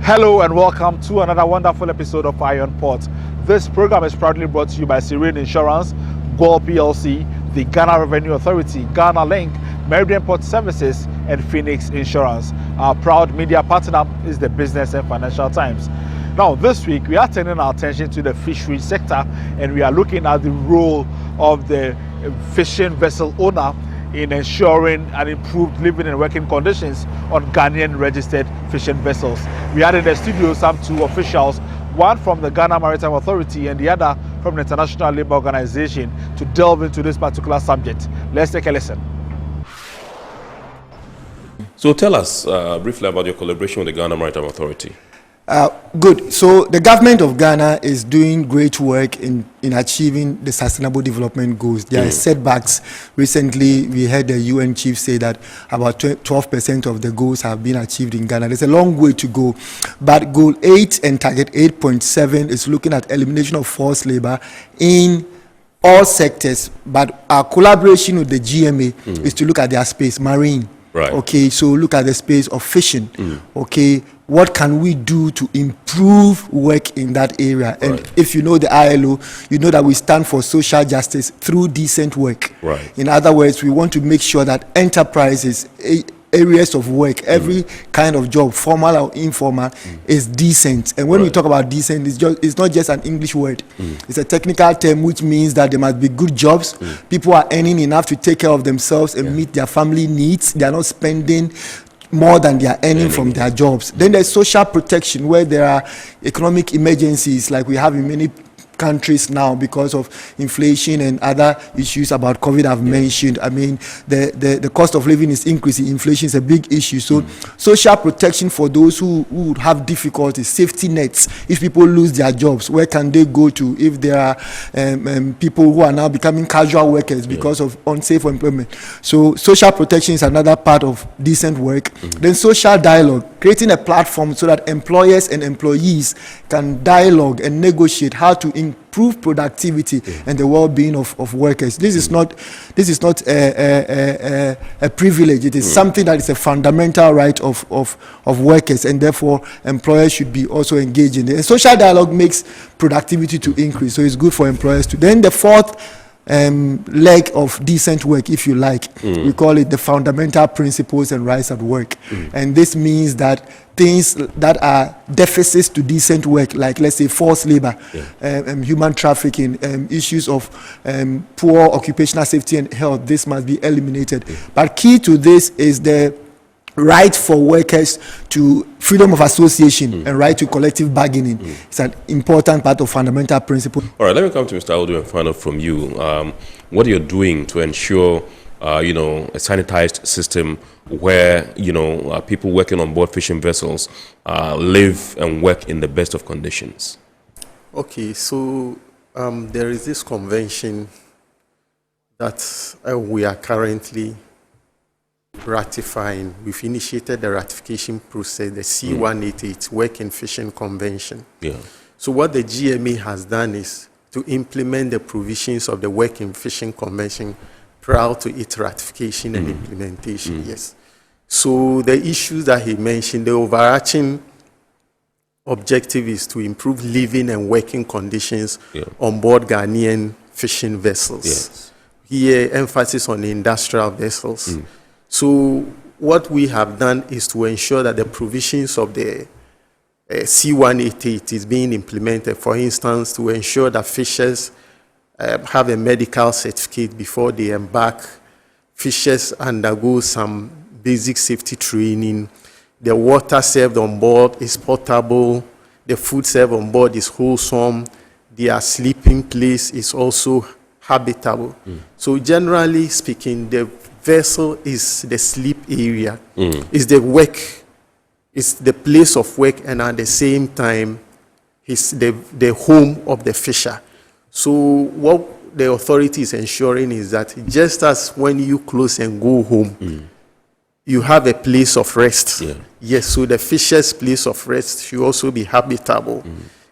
Hello and welcome to another wonderful episode of Iron Port. This program is proudly brought to you by Serene Insurance, Gold PLC, the Ghana Revenue Authority, Ghana Link, Meridian Port Services, and Phoenix Insurance. Our proud media partner is the Business and Financial Times. Now, this week we are turning our attention to the fisheries sector, and we are looking at the role of the fishing vessel owner in ensuring an improved living and working conditions on Ghanaian registered fishing vessels. We had in the studio some two officials, one from the Ghana Maritime Authority and the other from the International Labour Organization, to delve into this particular subject. Let's take a listen. So tell us briefly about your collaboration with the Ghana Maritime Authority. Good. So the government of Ghana is doing great work in achieving the Sustainable Development Goals. There are setbacks. Recently, we heard the UN chief say that about 12% of the goals have been achieved in Ghana. There's a long way to go. But Goal 8 and Target 8.7 is looking at elimination of forced labor in all sectors. But our collaboration with the GMA is to look at their space, marine. Right. Okay, so look at the space of fishing. Okay, what can we do to improve work in that area? And if you know the ILO, you know that we stand for social justice through decent work. Right. In other words, we want to make sure that enterprises, areas of work, every kind of job, formal or informal, is decent. And when we talk about decent, it's not just an English word. It's a technical term which means that there must be good jobs. People are earning enough to take care of themselves and meet their family needs. They are not spending more than they are earning from their jobs. Then there's social protection, where there are economic emergencies like we have in many countries now because of inflation and other issues about COVID I've mentioned. I mean, the cost of living is increasing. Inflation is a big issue. So social protection for those who would have difficulties, safety nets. If people lose their jobs, where can they go to? If there are people who are now becoming casual workers because of unsafe employment. So social protection is another part of decent work. Then social dialogue, creating a platform so that employers and employees can dialogue and negotiate how to improve productivity and the well-being of workers. This is not a privilege. It is something that is a fundamental right of workers, and therefore employers should be also engaged in it. And social dialogue makes productivity to increase, so it's good for employers to. Then the fourth leg of decent work, if you like, we call it the fundamental principles and rights at work. And this means that things that are deficits to decent work, like let's say forced labor, human trafficking, issues of poor occupational safety and health, this must be eliminated. But key to this is the right for workers to freedom of association and right to collective bargaining. It's an important part of fundamental principle. All right, let me come to Mr. Audu and find out from you what you're doing to ensure a sanitized system where people working on board fishing vessels live and work in the best of conditions. Okay, so there is this convention that we are currently ratifying. We've initiated the ratification process, the C188 Work in Fishing Convention. So what the GMA has done is to implement the provisions of the Work in Fishing Convention prior to its ratification and implementation. Yes. So the issues that he mentioned, the overarching objective is to improve living and working conditions on board Ghanaian fishing vessels. Here, emphasis on industrial vessels. So what we have done is to ensure that the provisions of the C188 is being implemented. For instance, to ensure that fishers have a medical certificate before they embark. Fishers undergo some basic safety training. The water served on board is potable. The food served on board is wholesome. Their sleeping place is also habitable. So generally speaking, the vessel is the sleep area, is the work, is the place of work, and at the same time, is the home of the fisher. So what the authority is ensuring is that just as when you close and go home, you have a place of rest. Yes, so the fisher's place of rest should also be habitable.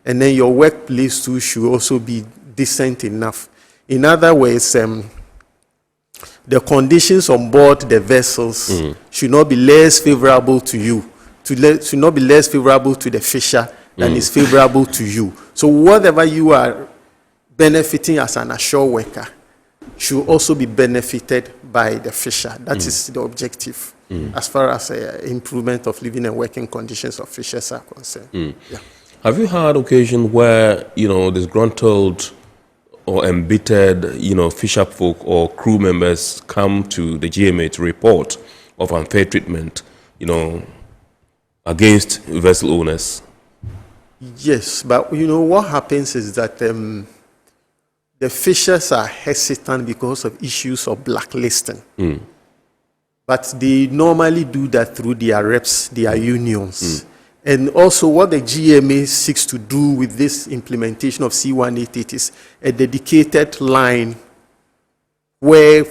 And then your workplace too should also be decent enough. In other words, the conditions on board the vessels should not be less favorable to you to not be less favorable to the fisher than is favorable to you. So whatever you are benefiting as an ashore worker should also be benefited by the fisher. That is the objective as far as improvement of living and working conditions of fishers are concerned. Yeah. Have you had occasion where, disgruntled or embittered, fisher folk or crew members come to the GMA to report of unfair treatment, against vessel owners? Yes, but what happens is that the fishers are hesitant because of issues of blacklisting. But they normally do that through their reps, their unions. And also what the GMA seeks to do with this implementation of C188 is a dedicated line where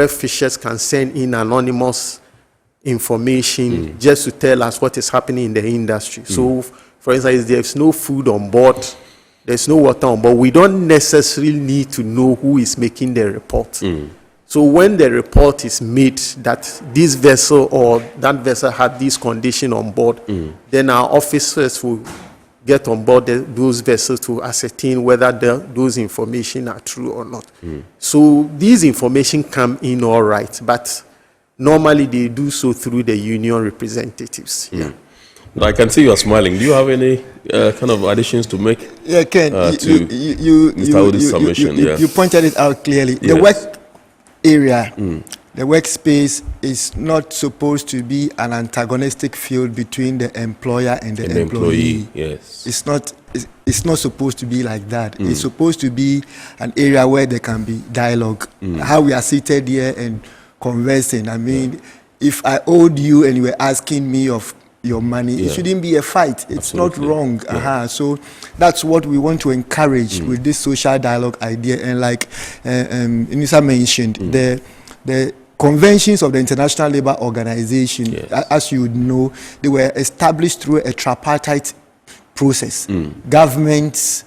fishers can send in anonymous information just to tell us what is happening in the industry. So, for instance, if there's no food on board, there's no water on board, we don't necessarily need to know who is making the report. So when the report is made that this vessel or that vessel had this condition on board, then our officers will get on board those vessels to ascertain whether those information are true or not. So these information come in all right, but normally they do so through the union representatives. Yeah. I can see you are smiling. Do you have any kind of additions to make? Yeah, Ken, to Mr. Audu's submission? You pointed it out clearly. Yes. The work area, the workspace is not supposed to be an antagonistic field between the employer and the employee. Yes. It's not supposed to be like that. It's supposed to be an area where there can be dialogue. How we are seated here and conversing. I mean, if I owed you and you were asking me of your money, it shouldn't be a fight. It's not wrong. So that's what we want to encourage with this social dialogue idea. And like Inisa mentioned, the conventions of the International Labour Organization, as you would know, they were established through a tripartite process. Governments,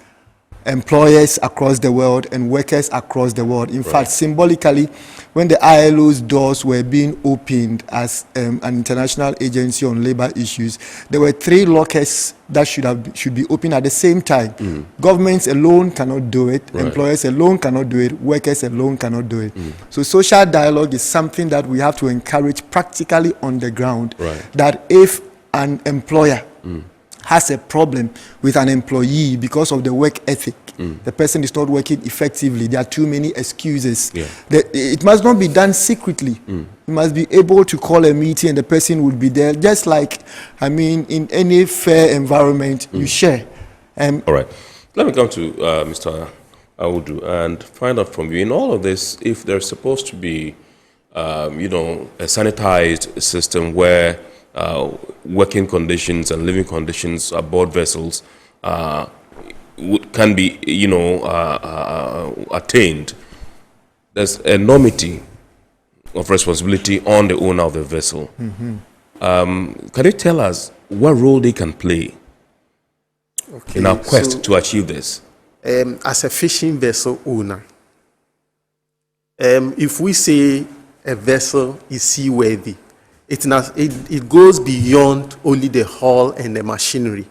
employers across the world, and workers across the world. In fact, symbolically, when the ILO's doors were being opened as an international agency on labor issues, there were 3 lockers that should be open at the same time. Governments alone cannot do it. Employers alone cannot do it. Workers alone cannot do it. So social dialogue is something that we have to encourage practically on the ground. That if an employer has a problem with an employee because of the work ethic, the person is not working effectively, there are too many excuses. It must not be done secretly. You must be able to call a meeting and the person would be there, just like, in any fair environment, you share. All right. Let me come to Mr. Audu and find out from you, in all of this, if there's supposed to be, a sanitized system where working conditions and living conditions aboard vessels can be, attained. There's a enormity of responsibility on the owner of the vessel. Can you tell us what role they can play in our quest to achieve this? As a fishing vessel owner, if we say a vessel is seaworthy, it goes beyond only the hull and the machinery.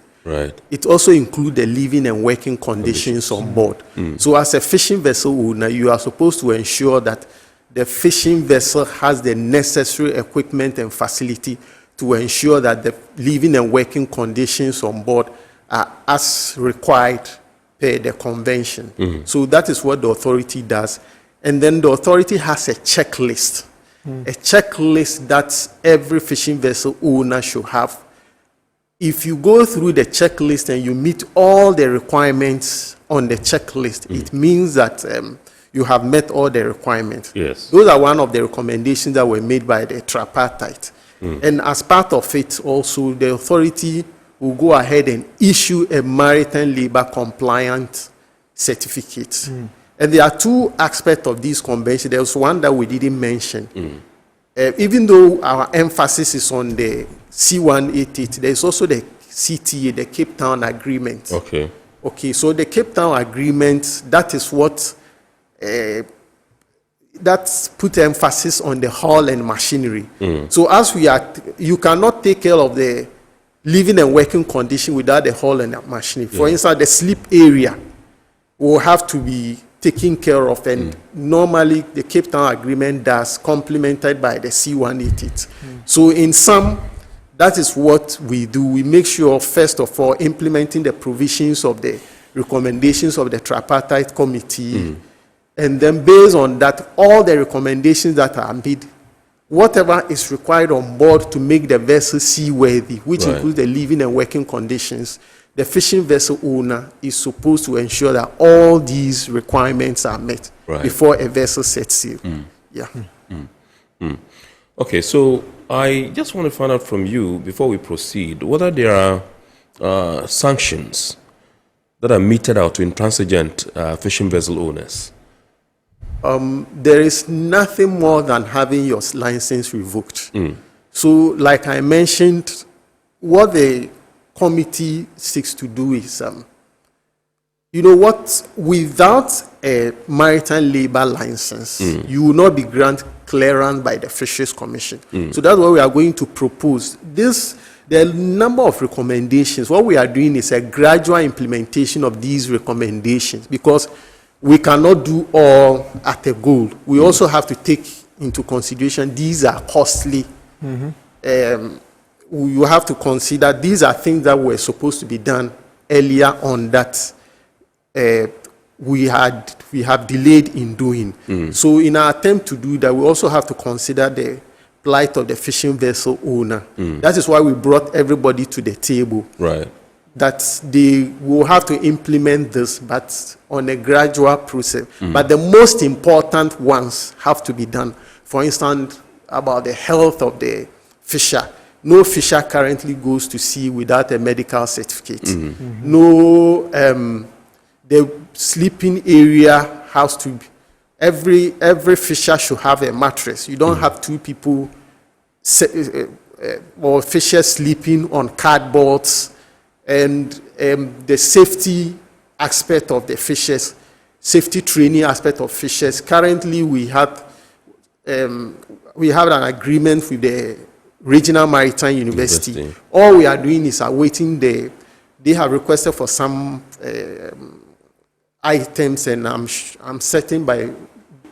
It also includes the living and working conditions on board. So as a fishing vessel owner, you are supposed to ensure that the fishing vessel has the necessary equipment and facility to ensure that the living and working conditions on board are as required per the convention. So that is what the authority does. And then the authority has a checklist. A checklist that every fishing vessel owner should have. If you go through the checklist and you meet all the requirements on the checklist, it means that you have met all the requirements. Those are one of the recommendations that were made by the tripartite. And as part of it also, the authority will go ahead and issue a maritime labor compliant certificate. And there are 2 aspects of this convention. There's one that we didn't mention. Even though our emphasis is on the C188, there's also the CTA, the Cape Town Agreement. Okay, so the Cape Town Agreement, that is what that's put emphasis on the hull and machinery. So as we are, you cannot take care of the living and working condition without the hull and the machinery. For instance, the sleep area will have to be taken care of, and normally the Cape Town Agreement does, complemented by the C188. So in sum, that is what we do. We make sure, first of all, implementing the provisions of the recommendations of the tripartite committee, and then based on that, all the recommendations that are made, whatever is required on board to make the vessel seaworthy, which includes the living and working conditions, the fishing vessel owner is supposed to ensure that all these requirements are met before a vessel sets sail. Okay, so I just want to find out from you, before we proceed, whether there are sanctions that are meted out to intransigent fishing vessel owners. There is nothing more than having your license revoked. So, like I mentioned, what the committee seeks to do is, you know what, without a maritime labor license, you will not be granted clearance by the Fisheries Commission. So that's what we are going to propose. There are a number of recommendations. What we are doing is a gradual implementation of these recommendations, because we cannot do all at a goal. We also have to take into consideration these are costly. You have to consider these are things that were supposed to be done earlier on that we have delayed in doing. So in our attempt to do that, we also have to consider the plight of the fishing vessel owner. That is why we brought everybody to the table. That they will have to implement this, but on a gradual process. But the most important ones have to be done. For instance, about the health of the fisher. No fisher currently goes to sea without a medical certificate. No, the sleeping area has to be, every fisher should have a mattress. You don't have two people or fishers sleeping on cardboards. And the safety aspect of the fishers, safety training aspect of fishers. Currently, we have an agreement with the Regional Maritime University. All we are doing is awaiting they have requested for some items, and I'm certain by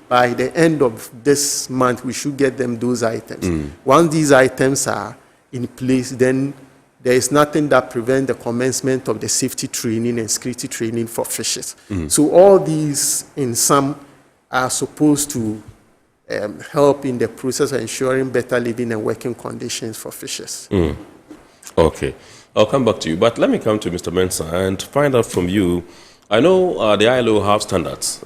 the end of this month we should get them those items. Once these items are in place, then there is nothing that prevents the commencement of the safety training and security training for fishers. So all these, in sum, are supposed to help in the process of ensuring better living and working conditions for fishers. Okay, I'll come back to you, but let me come to Mr. Mensah and find out from you. I know the ILO have standards,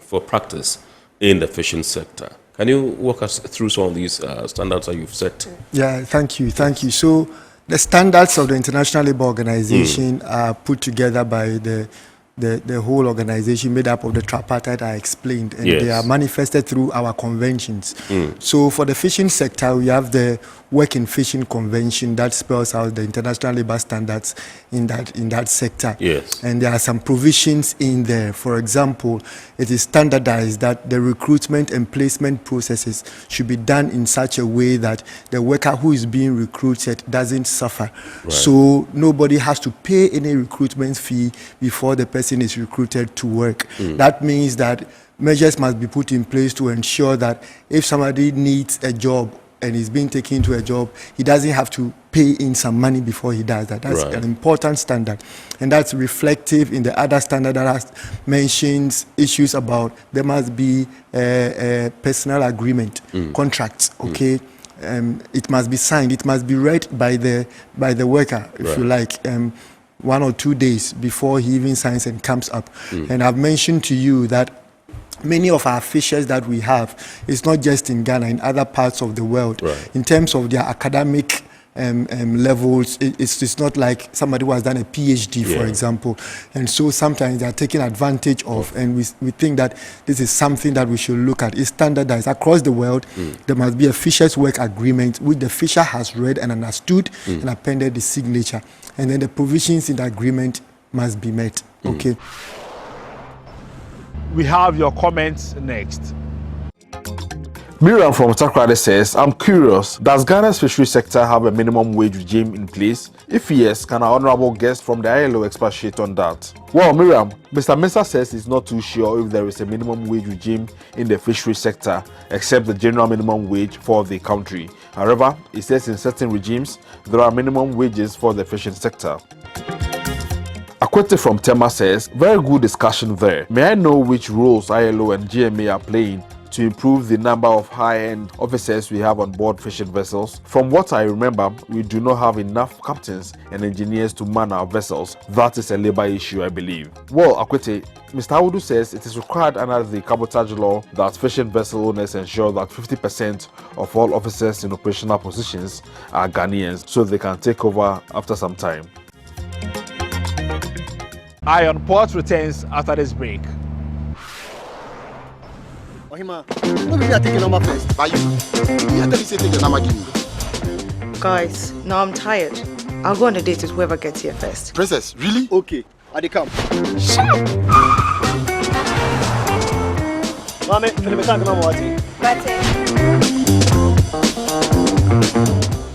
for practice in the fishing sector. Can you walk us through some of these standards that you've set? Yeah, thank you. So the standards of the International Labour Organization are put together by the whole organization, made up of the tripartite I explained, and they are manifested through our conventions. So for the fishing sector, we have the Work in Fishing Convention that spells out the international labor standards in that sector. And there are some provisions in there. For example, it is standardized that the recruitment and placement processes should be done in such a way that the worker who is being recruited doesn't suffer. So nobody has to pay any recruitment fee before the person is recruited to work. That means that measures must be put in place to ensure that if somebody needs a job and is being taken to a job, he doesn't have to pay in some money before he does that. That's an important standard. And that's reflective in the other standard that mentions issues about there must be a personal agreement, contracts, okay? It must be signed. It must be read by the worker, if you like, 1 or 2 days before he even signs and comes up. And I've mentioned to you that many of our fishers that we have, it's not just in Ghana, in other parts of the world. In terms of their academic levels, it's not like somebody who has done a PhD, for example. And so sometimes they are taken advantage of, and we think that this is something that we should look at. It's standardized across the world. There must be a fisher's work agreement which the fisher has read and understood and appended the signature. And then the provisions in the agreement must be met. Okay. We have your comments next. Miriam from Takrade says, I'm curious, does Ghana's fishery sector have a minimum wage regime in place? If yes, can our honorable guest from the ILO expatiate on that? Well, Miriam, Mr. Mensah says he's not too sure if there is a minimum wage regime in the fishery sector, except the general minimum wage for the country. However, he says in certain regimes, there are minimum wages for the fishing sector. Akwete from Tema says, very good discussion there. May I know which roles ILO and GMA are playing to improve the number of high-end officers we have on board fishing vessels? From what I remember, we do not have enough captains and engineers to man our vessels. That is a labor issue, I believe. Well, Akwete, Mr. Awudu says it is required under the cabotage law that fishing vessel owners ensure that 50% of all officers in operational positions are Ghanaians, so they can take over after some time. Iron Port returns after this break. Ohima, no be me taking number first. But you tell me say take the number give me. Guys, now I'm tired. I'll go on a date with whoever gets here first. Princess, really? Okay, I dey come. Shut up! Mame, feel me talking number what?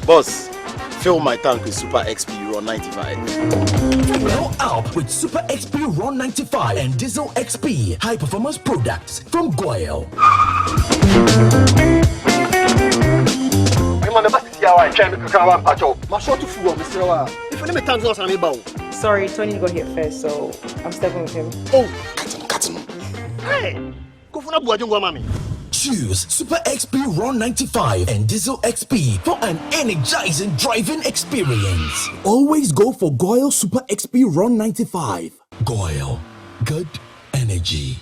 Boss, fill my tank with Super XP Raw 95. Fill up with Super XP Raw 95 and Diesel XP high performance products from Goyle. Sorry, Tony got here first, so I'm stepping with him. Oh, Cut him. hey, go for na buajungwa mami. Choose Super XP Raw 95 and Diesel XP for an energizing driving experience. Always go for Goyle Super XP Raw 95. Goyle, good energy.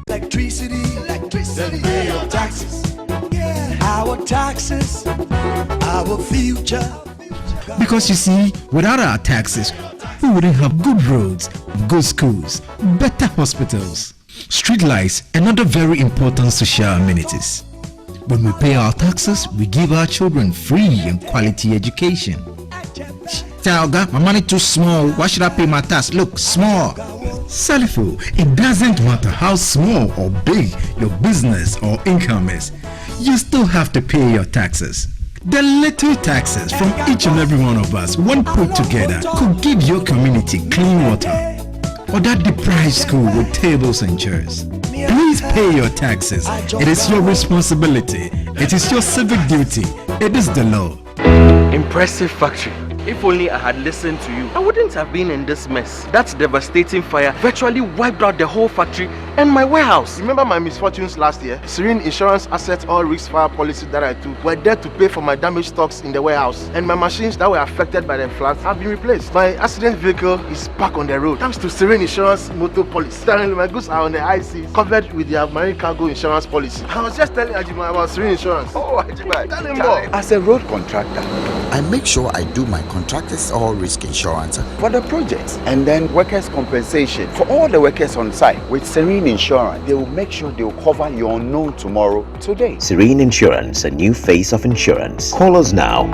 Electricity, then pay your taxes. Yeah, our taxes, our future. Because you see, without our taxes, we wouldn't have good roads, good schools, better hospitals, street lights, and other very important social amenities. When we pay our taxes, we give our children free and quality education. Talga, my money too small. Why should I pay my tax? Look, small. Salifo, it doesn't matter how small or big your business or income is, you still have to pay your taxes. The little taxes from each and every one of us, when put together, could give your community clean water or that deprived school with tables and chairs. Please pay your taxes. It is your responsibility. It is your civic duty. It is the law. Impressive factory. If only I had listened to you, I wouldn't have been in this mess. That devastating fire virtually wiped out the whole factory and my warehouse. Remember my misfortunes last year? Serene Insurance Asset All Risk Fire policy that I took were there to pay for my damaged stocks in the warehouse, and my machines that were affected by the floods have been replaced. My accident vehicle is back on the road thanks to Serene Insurance Motor Policy. Currently, my goods are on the high seas, covered with their marine cargo insurance policy. I was just telling Ajima about Serene Insurance. Oh, Ajima, tell him more. As a road contractor, I make sure I do my contractors all risk insurance for the projects and then workers' compensation for all the workers on site. With Serene Insurance, they will make sure they will cover your unknown tomorrow today. Serene Insurance, a new face of insurance. Call us now.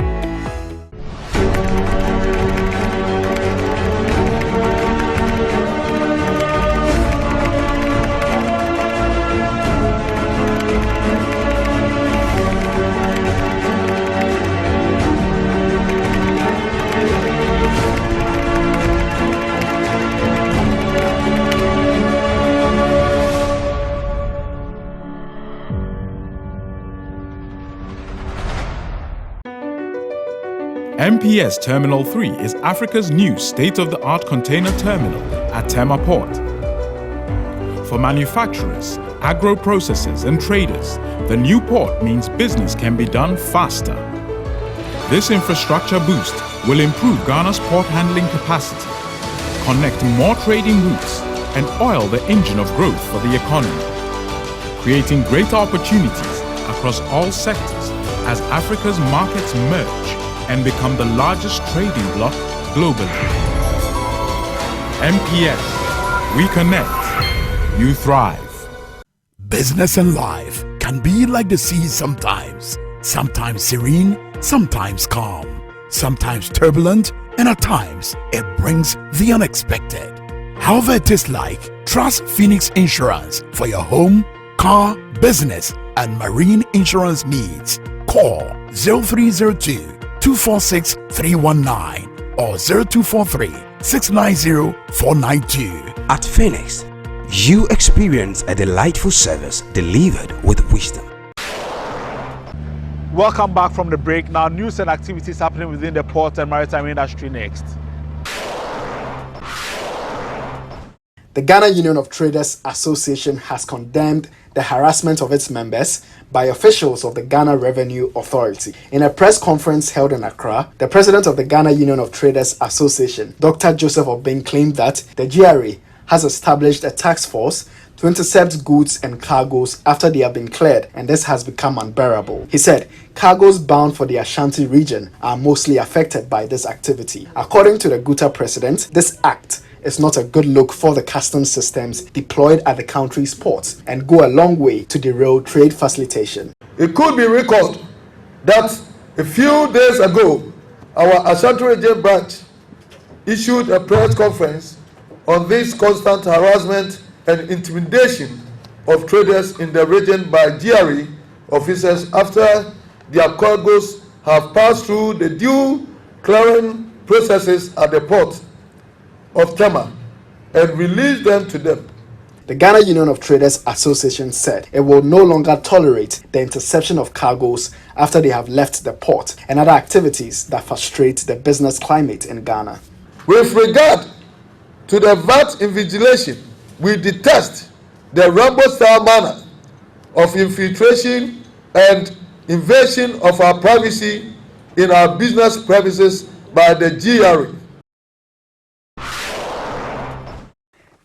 MPS Terminal 3 is Africa's new state-of-the-art container terminal at Tema Port. For manufacturers, agro-processors and traders, the new port means business can be done faster. This infrastructure boost will improve Ghana's port handling capacity, connect more trading routes, and oil the engine of growth for the economy, creating greater opportunities across all sectors as Africa's markets merge and become the largest trading bloc globally. MPS, we connect, you thrive. Business and life can be like the sea sometimes. Sometimes serene, sometimes calm, sometimes turbulent, and at times it brings the unexpected. However it is like, trust Phoenix Insurance for your home, car, business, and marine insurance needs. Call 0302-246-319 or 0243-690-492. At Phoenix, you experience a delightful service delivered with wisdom. Welcome back from the break. Now, news and activities happening within the port and maritime industry next. The Ghana Union of Traders Association has condemned the harassment of its members by officials of the Ghana Revenue Authority. In a press conference held in Accra, the president of the Ghana Union of Traders Association, Dr. Joseph Obeng, claimed that the GRA has established a task force to intercept goods and cargoes after they have been cleared, and this has become unbearable. He said cargoes bound for the Ashanti region are mostly affected by this activity. According to the GUTA president, this act is not a good look for the customs systems deployed at the country's ports and go a long way to derail trade facilitation. It could be recalled that a few days ago, our Ashanti region branch issued a press conference on this constant harassment and intimidation of traders in the region by GRE officers after their cargoes have passed through the due clearing processes at the port of Tema and released them to them. The Ghana Union of Traders Association said it will no longer tolerate the interception of cargoes after they have left the port and other activities that frustrate the business climate in Ghana. With regard to the VAT invigilation, we detest the Rambo-style manner of infiltration and invasion of our privacy in our business premises by the GRE.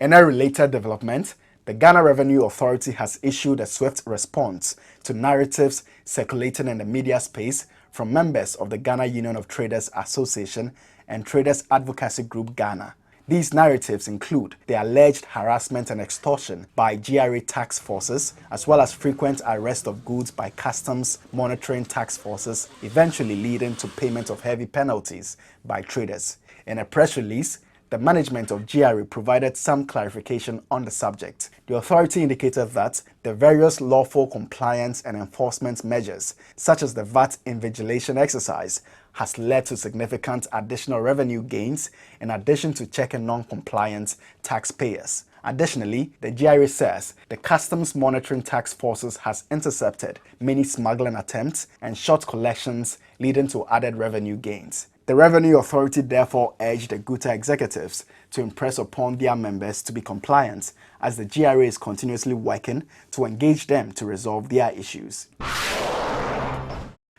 In a related development, the Ghana Revenue Authority has issued a swift response to narratives circulating in the media space from members of the Ghana Union of Traders Association and Traders Advocacy Group Ghana. These narratives include the alleged harassment and extortion by GRA tax forces, as well as frequent arrest of goods by customs monitoring tax forces, eventually leading to payment of heavy penalties by traders. In a press release, the management of GRA provided some clarification on the subject. The authority indicated that the various lawful compliance and enforcement measures, such as the VAT invigilation exercise, has led to significant additional revenue gains in addition to checking non-compliant taxpayers. Additionally, the GRA says the Customs Monitoring Task Forces has intercepted many smuggling attempts and short collections, leading to added revenue gains. The Revenue Authority therefore urged the GUTA executives to impress upon their members to be compliant, as the GRA is continuously working to engage them to resolve their issues.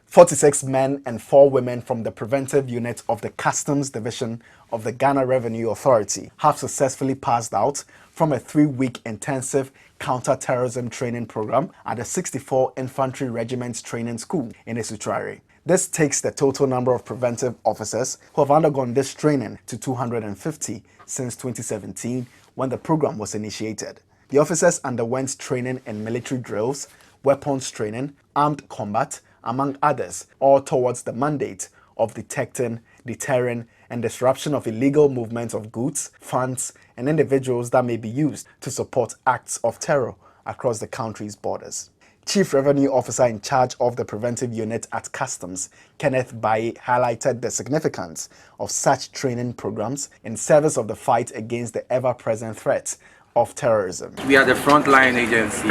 46 men and 4 women from the Preventive Unit of the Customs Division of the Ghana Revenue Authority have successfully passed out from a 3-week intensive counter-terrorism training program at the 64 Infantry Regiment's Training School in Esutrare. This takes the total number of preventive officers who have undergone this training to 250 since 2017, when the program was initiated. The officers underwent training in military drills, weapons training, armed combat, among others, all towards the mandate of detecting, deterring, and disruption of illegal movement of goods, funds, and individuals that may be used to support acts of terror across the country's borders. Chief Revenue Officer in charge of the Preventive Unit at Customs, Kenneth Baye, highlighted the significance of such training programs in service of the fight against the ever-present threat of terrorism. We are the frontline agency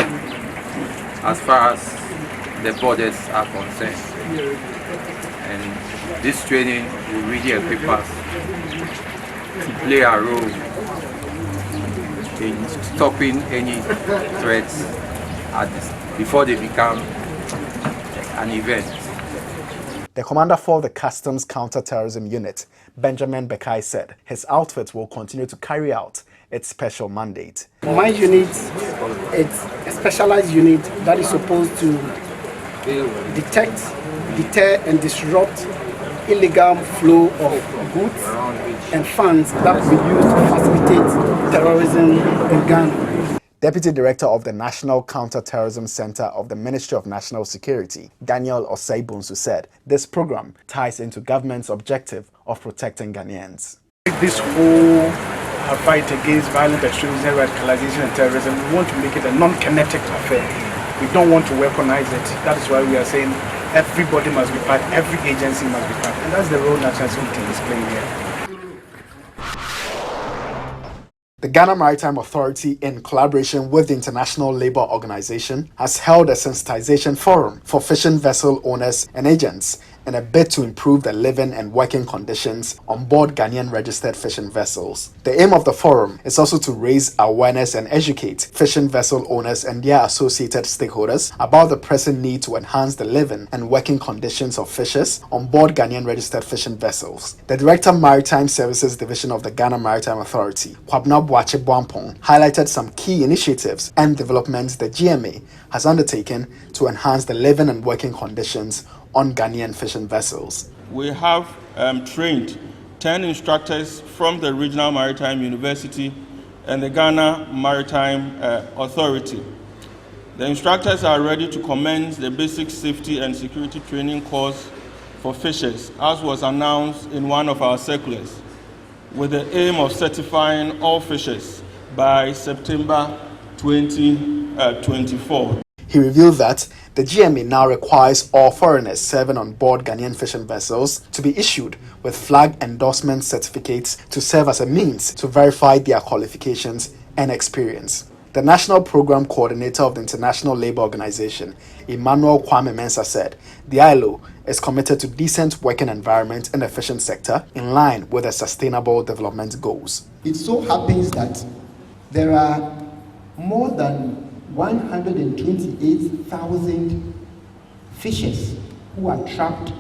as far as the borders are concerned, and this training will really equip us to play a role in stopping any threats before they become an event. The commander for the Customs Counter-Terrorism Unit, Benjamin Bekai, said his outfit will continue to carry out its special mandate. My unit, it's a specialized unit that is supposed to detect, deter, and disrupt illegal flow of goods and funds that will be used to facilitate terrorism in Ghana. Deputy Director of the National Counter-Terrorism Center of the Ministry of National Security, Daniel Osaibunsu, said this program ties into government's objective of protecting Ghanaians. This whole our fight against violent extremism, radicalization, and terrorism, we want to make it a non-kinetic affair. We don't want to weaponize it. That is why we are saying everybody must be part, every agency must be part. And that's the role National Security is playing here. The Ghana Maritime Authority, in collaboration with the International Labour Organization, has held a sensitization forum for fishing vessel owners and agents in a bid to improve the living and working conditions on board Ghanaian registered fishing vessels. The aim of the forum is also to raise awareness and educate fishing vessel owners and their associated stakeholders about the pressing need to enhance the living and working conditions of fishers on board Ghanaian registered fishing vessels. The Director Maritime Services Division of the Ghana Maritime Authority, Kwabna Boache Bwampong, highlighted some key initiatives and developments the GMA has undertaken to enhance the living and working conditions on Ghanaian fishing vessels. We have trained 10 instructors from the Regional Maritime University and the Ghana Maritime Authority. The instructors are ready to commence the basic safety and security training course for fishers, as was announced in one of our circulars, with the aim of certifying all fishers by September 2024. He revealed that the GMA now requires all foreigners serving on board Ghanaian fishing vessels to be issued with flag endorsement certificates to serve as a means to verify their qualifications and experience. The National Program Coordinator of the International Labour Organization, Emmanuel Kwame Mensah, said the ILO is committed to decent working environment in the fishing sector in line with the Sustainable Development Goals. It so happens that there are more than 128,000 fishers who are trapped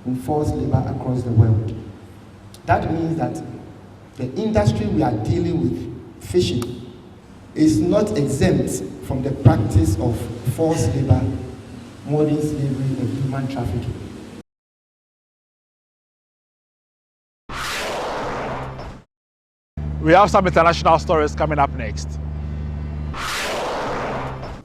in forced labor across the world. That means that the industry we are dealing with, fishing, is not exempt from the practice of forced labor, modern slavery, and human trafficking. We have some international stories coming up next.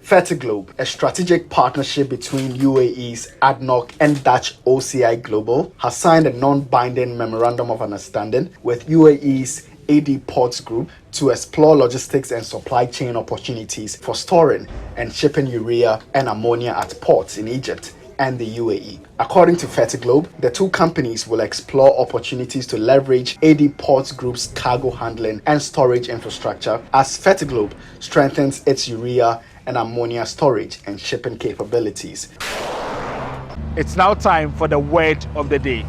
Fertiglobe, a strategic partnership between UAE's ADNOC and Dutch OCI Global, has signed a non-binding memorandum of understanding with UAE's AD Ports Group to explore logistics and supply chain opportunities for storing and shipping urea and ammonia at ports in Egypt and the UAE. According to Fertiglobe, the two companies will explore opportunities to leverage AD Ports Group's cargo handling and storage infrastructure as Fertiglobe strengthens its urea and ammonia storage and shipping capabilities. It's now time for the word of the day.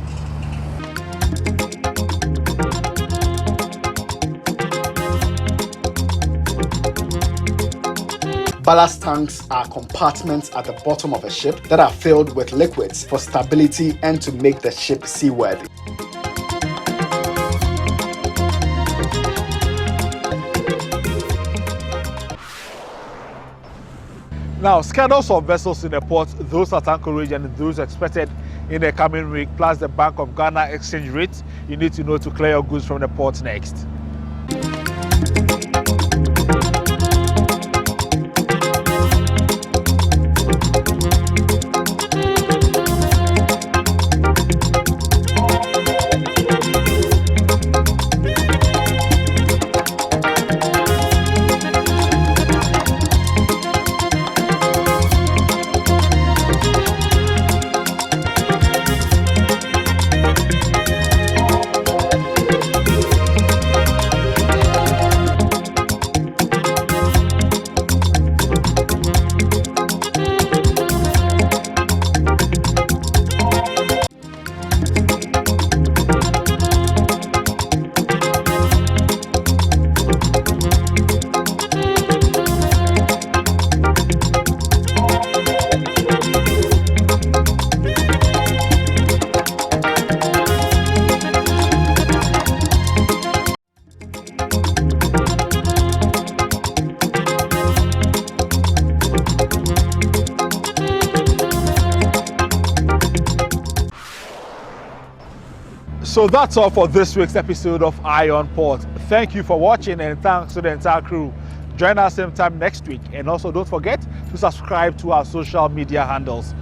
Ballast tanks are compartments at the bottom of a ship that are filled with liquids for stability and to make the ship seaworthy. Now, schedules of vessels in the port, those at anchorage and those expected in the coming week, plus the Bank of Ghana exchange rate, you need to know to clear your goods from the port next. So that's all for this week's episode of Eye on Port. Thank you for watching and thanks to the entire crew. Join us same time next week, and also don't forget to subscribe to our social media handles.